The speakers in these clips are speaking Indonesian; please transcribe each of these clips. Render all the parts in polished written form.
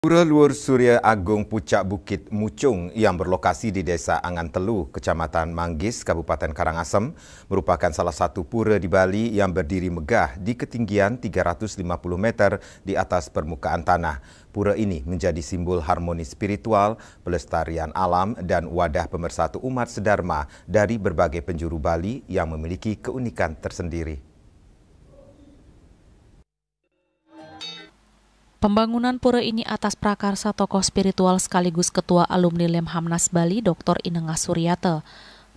Pura Luhur Surya Agung Pucak Bukit Mucung yang berlokasi di Desa Angantelu, Kecamatan Manggis, Kabupaten Karangasem, merupakan salah satu pura di Bali yang berdiri megah di ketinggian 350 meter di atas permukaan tanah. Pura ini menjadi simbol harmoni spiritual, pelestarian alam, dan wadah pemersatu umat sedharma dari berbagai penjuru Bali yang memiliki keunikan tersendiri. Pembangunan pura ini atas prakarsa tokoh spiritual sekaligus Ketua Alumni Lemhamnas Bali, Dr. Inengah Suryate.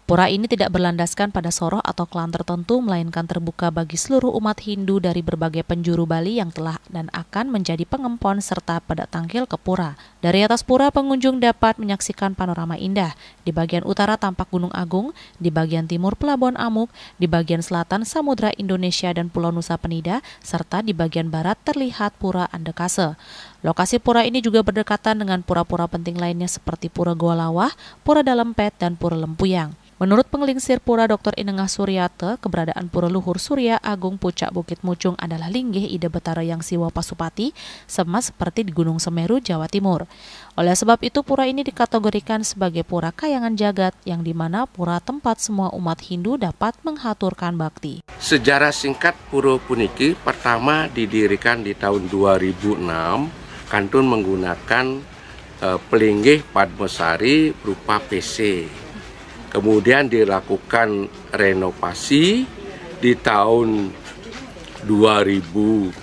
Pura ini tidak berlandaskan pada soroh atau klan tertentu, melainkan terbuka bagi seluruh umat Hindu dari berbagai penjuru Bali yang telah dan akan menjadi pengempon serta pendatangkil ke pura. Dari atas pura, pengunjung dapat menyaksikan panorama indah. Di bagian utara tampak Gunung Agung, di bagian timur Pelabuhan Amuk, di bagian selatan Samudra Indonesia dan Pulau Nusa Penida, serta di bagian barat terlihat Pura Andekase. Lokasi pura ini juga berdekatan dengan pura-pura penting lainnya seperti Pura Goa Lawah, Pura Dalempet, dan Pura Lempuyang. Menurut pengelingsir pura Dr. Inengah Suryate, keberadaan Pura Luhur Surya Agung Pucak Bukit Mucung adalah linggih ide Betara yang Siwa Pasupati, sama seperti di Gunung Semeru, Jawa Timur. Oleh sebab itu, pura ini dikategorikan sebagai pura kayangan jagat, yang dimana pura tempat semua umat Hindu dapat menghaturkan bakti. Sejarah singkat pura puniki pertama didirikan di tahun 2006, kantun menggunakan pelinggih Padmasari berupa PC. Kemudian dilakukan renovasi di tahun 2020.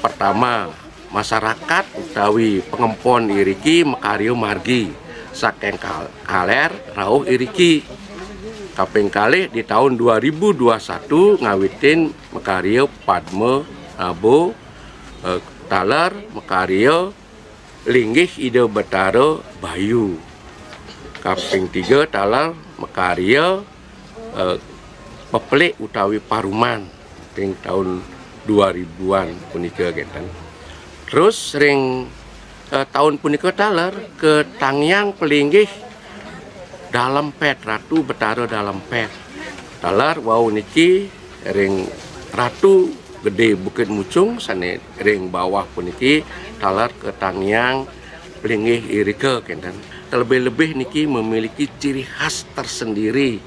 Pertama, masyarakat utawi pengempon iriki mekario margi saking kaler rauh iriki. Kaping kalih di tahun 2021 ngawitin mekario Padma Nabo taler mekario linggih ide Betara Bayu. Kaping 3 talar mekaria pepelik utawi Paruman ring tahun 2000-an punika genten. Terus ring tahun punika talar ke tangyang pelinggih Dalempet, Ratu Betara Dalempet. Talar wau niki ring Ratu Gede Bukit Mucung sane ring bawah puniki talar ke tangyang pelinggih irike kenten. Terlebih-lebih niki memiliki ciri khas tersendiri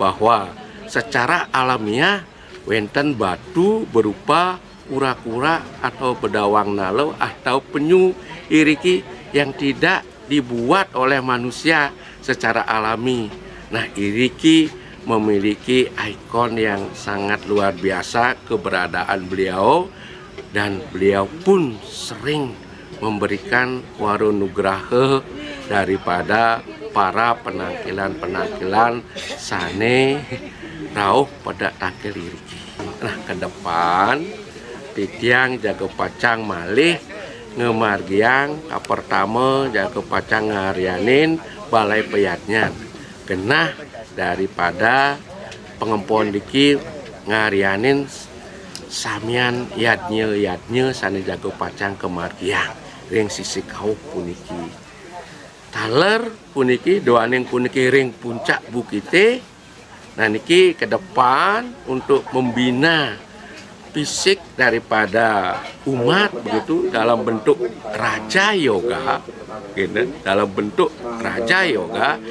bahwa secara alamiah wenten batu berupa kura-kura atau bedawang nalau atau penyu iriki yang tidak dibuat oleh manusia secara alami. Nah, iriki memiliki ikon yang sangat luar biasa keberadaan beliau, dan beliau pun sering memberikan warunugraha daripada para penangkilan sane rauh pada tangkil iriki. Nah, ke depan titiang jaga pacang malih ngemargiang pertama jaga pacang ngarianin balai peyatnya genah daripada pengempon diki ngarianin samian yadnya sane jago pacang kemargiang ring sisi kau puniki taler puniki doaning puniki ring puncak bukite. Nah niki ke depan untuk membina fisik daripada umat begitu dalam bentuk raja yoga gitu, dalam bentuk raja yoga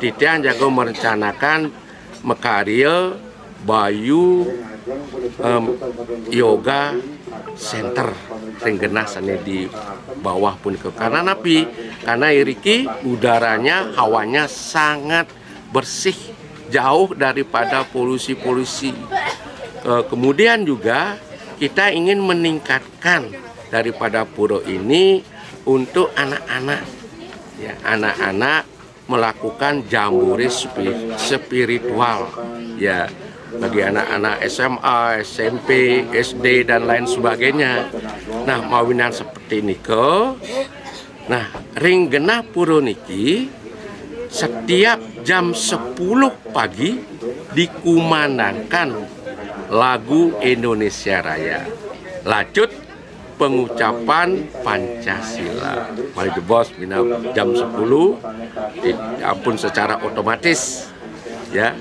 titian jago merencanakan mekaria Bayu Yoga Center ringgenah sane di bawah pun ke karena napi karena iriki udaranya hawanya sangat bersih jauh daripada polusi-polusi. Kemudian juga kita ingin meningkatkan daripada pura ini untuk anak-anak, ya, anak-anak melakukan jambore spiritual, ya, bagi anak-anak SMA, SMP, SD dan lain sebagainya. Nah, mawinan seperti niko. Nah, ring genah pura niki setiap jam 10 pagi dikumandangkan lagu Indonesia Raya. Lanjut pengucapan Pancasila. Mari bos bina jam 10 ampun secara otomatis ya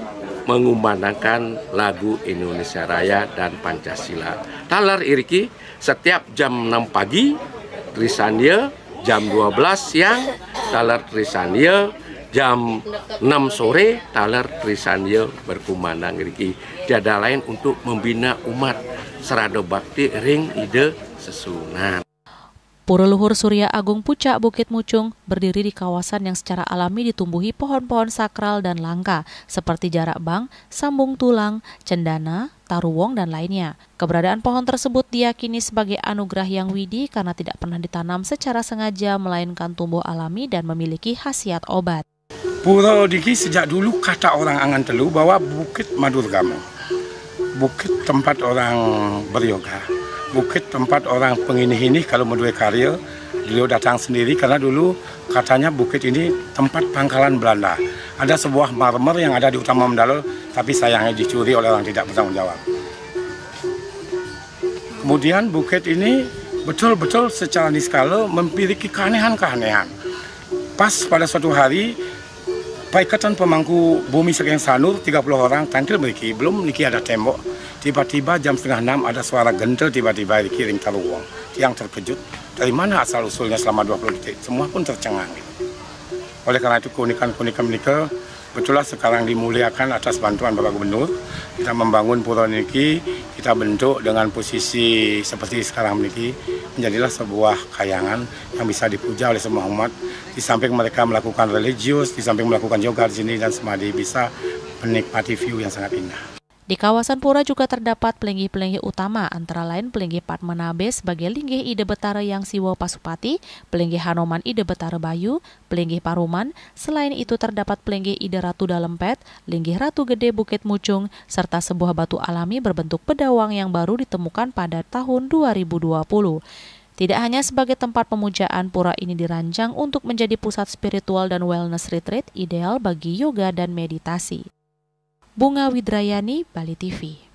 mengumandangkan lagu Indonesia Raya dan Pancasila. Taler iriki setiap jam 6 pagi Trisania, jam 12 siang taler Trisania, jam 6 sore taler Trisania berkumandang iriki. Tiada lain untuk membina umat serada bakti ring ide sesunan. Pura Luhur Surya Agung Pucak Bukit Mucung berdiri di kawasan yang secara alami ditumbuhi pohon-pohon sakral dan langka seperti jarak bang, sambung tulang, cendana, taruwong, dan lainnya. Keberadaan pohon tersebut diyakini sebagai anugerah yang widi karena tidak pernah ditanam secara sengaja melainkan tumbuh alami dan memiliki khasiat obat. Pura Diki sejak dulu kata orang Angan Telu bahwa Bukit Madurgama, bukit tempat orang beryoga. Bukit tempat orang penginih-inih kalau Madura Karya, beliau datang sendiri karena dulu katanya bukit ini tempat pangkalan Belanda. Ada sebuah marmer yang ada di Utama Mendalo, tapi sayangnya dicuri oleh orang tidak bertanggung jawab. Kemudian bukit ini betul-betul secara niskala memiliki keanehan-keanehan. Pas pada suatu hari, Paikatan Pemangku Bumi Sekeng Sanur, 30 orang, tampil memiliki, belum memiliki ada tembok. Tiba-tiba jam 5:30 ada suara gentel tiba-tiba di kiring taruwong. Yang terkejut, dari mana asal-usulnya selama 20 detik? Semua pun tercengang. Oleh karena itu keunikan-keunikan mereka, betullah sekarang dimuliakan atas bantuan Bapak Gubernur. Kita membangun pura niki, kita bentuk dengan posisi seperti sekarang niki, menjadilah sebuah kayangan yang bisa dipuja oleh semua umat. Di samping mereka melakukan religius, di samping melakukan yoga di sini dan semadi bisa menikmati view yang sangat indah. Di kawasan pura juga terdapat pelinggih-pelinggih utama, antara lain pelinggih Padmanabe sebagai linggih Ide Betara yang Siwo Pasupati, pelinggih Hanoman Ide Betara Bayu, pelinggih Paruman. Selain itu terdapat pelinggih Ide Ratu Dalempet, linggih Ratu Gede Bukit Mucung, serta sebuah batu alami berbentuk pedawang yang baru ditemukan pada tahun 2020. Tidak hanya sebagai tempat pemujaan, pura ini dirancang untuk menjadi pusat spiritual dan wellness retreat ideal bagi yoga dan meditasi. Bunga Widrayani, Bali TV.